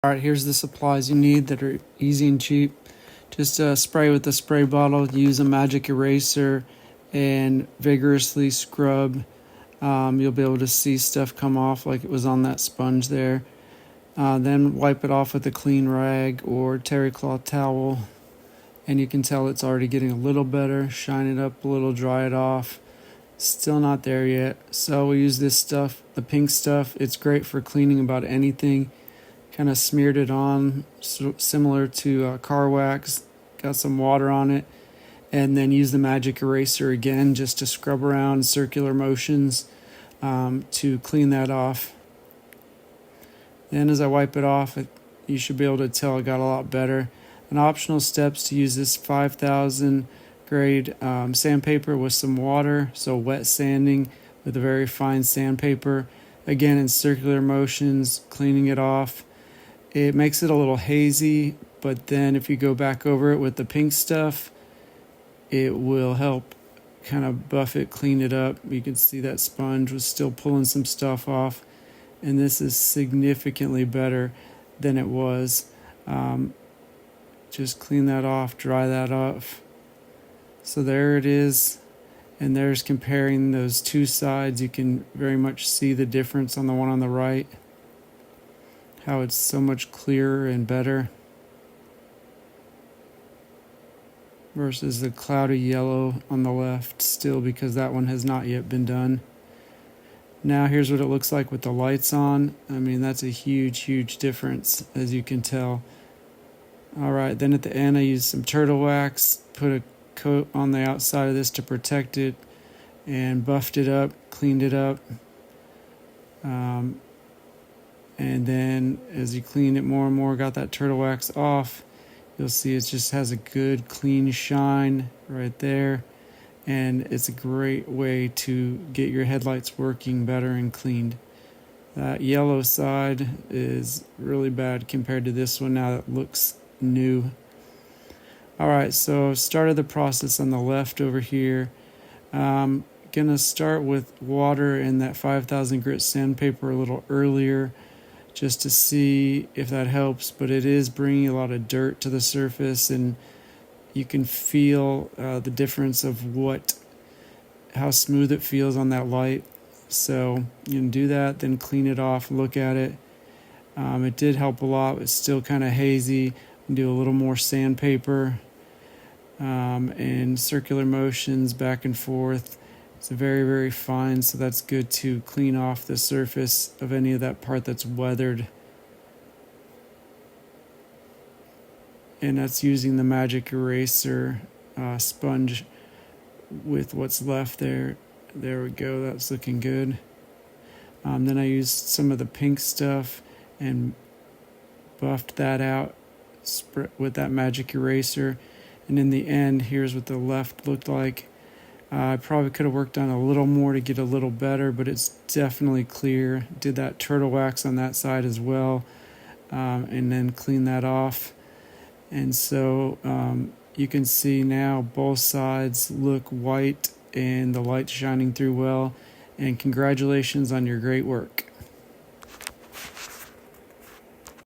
Alright, here's the supplies you need that are easy and cheap. Just spray with the spray bottle, use a magic eraser, and vigorously scrub. You'll be able to see stuff come off like it was on that sponge there. Then wipe it off with a clean rag or terry cloth towel, and you can tell it's already getting a little better. Shine it up a little, dry it off. Still not there yet. So we use this stuff, the pink stuff. It's great for cleaning about anything. Kind of smeared it on, similar to car wax. Got some water on it, and then use the magic eraser again just to scrub around circular motions to clean that off. Then as I wipe it off, you should be able to tell it got a lot better. An optional steps to use this 5000 grade sandpaper with some water, so wet sanding with a very fine sandpaper. Again, in circular motions, cleaning it off. It makes it a little hazy, but then if you go back over it with the pink stuff, it will help kind of buff it, clean it up. You can see that sponge was still pulling some stuff off, and this is significantly better than it was. Just clean that off, dry that off. So there it is, and there's comparing those two sides. You can very much see the difference on the one on the right, how it's so much clearer and better versus the cloudy yellow on the left still, because that one has not yet been done. Now here's what it looks like with the lights on. I mean, that's a huge difference, as you can tell. Alright, then at the end I used some turtle wax, put a coat on the outside of this to protect it, and buffed it up, cleaned it up. And then as you clean it more and more, got that turtle wax off, you'll see it just has a good clean shine right there. And it's a great way to get your headlights working better and cleaned. That yellow side is really bad compared to this one now that looks new. Alright, so I've started the process on the left over here. Gonna start with water and that 5000 grit sandpaper a little earlier, just to see if that helps, but it is bringing a lot of dirt to the surface, and you can feel the difference of how smooth it feels on that light. So you can do that, then clean it off, look at it. It did help a lot. It's still kind of hazy. Do a little more sandpaper and circular motions back and forth. It's very fine, so that's good to clean off the surface of any of that part that's weathered. And that's using the magic eraser sponge with what's left there. There we go, that's looking good. Then I used some of the pink stuff and buffed that out with that magic eraser. And in the end, here's what the left looked like. I probably could have worked on a little more to get a little better, but it's definitely clear. Did that turtle wax on that side as well, and then clean that off. And so you can see now both sides look white and the light's shining through well. And congratulations on your great work.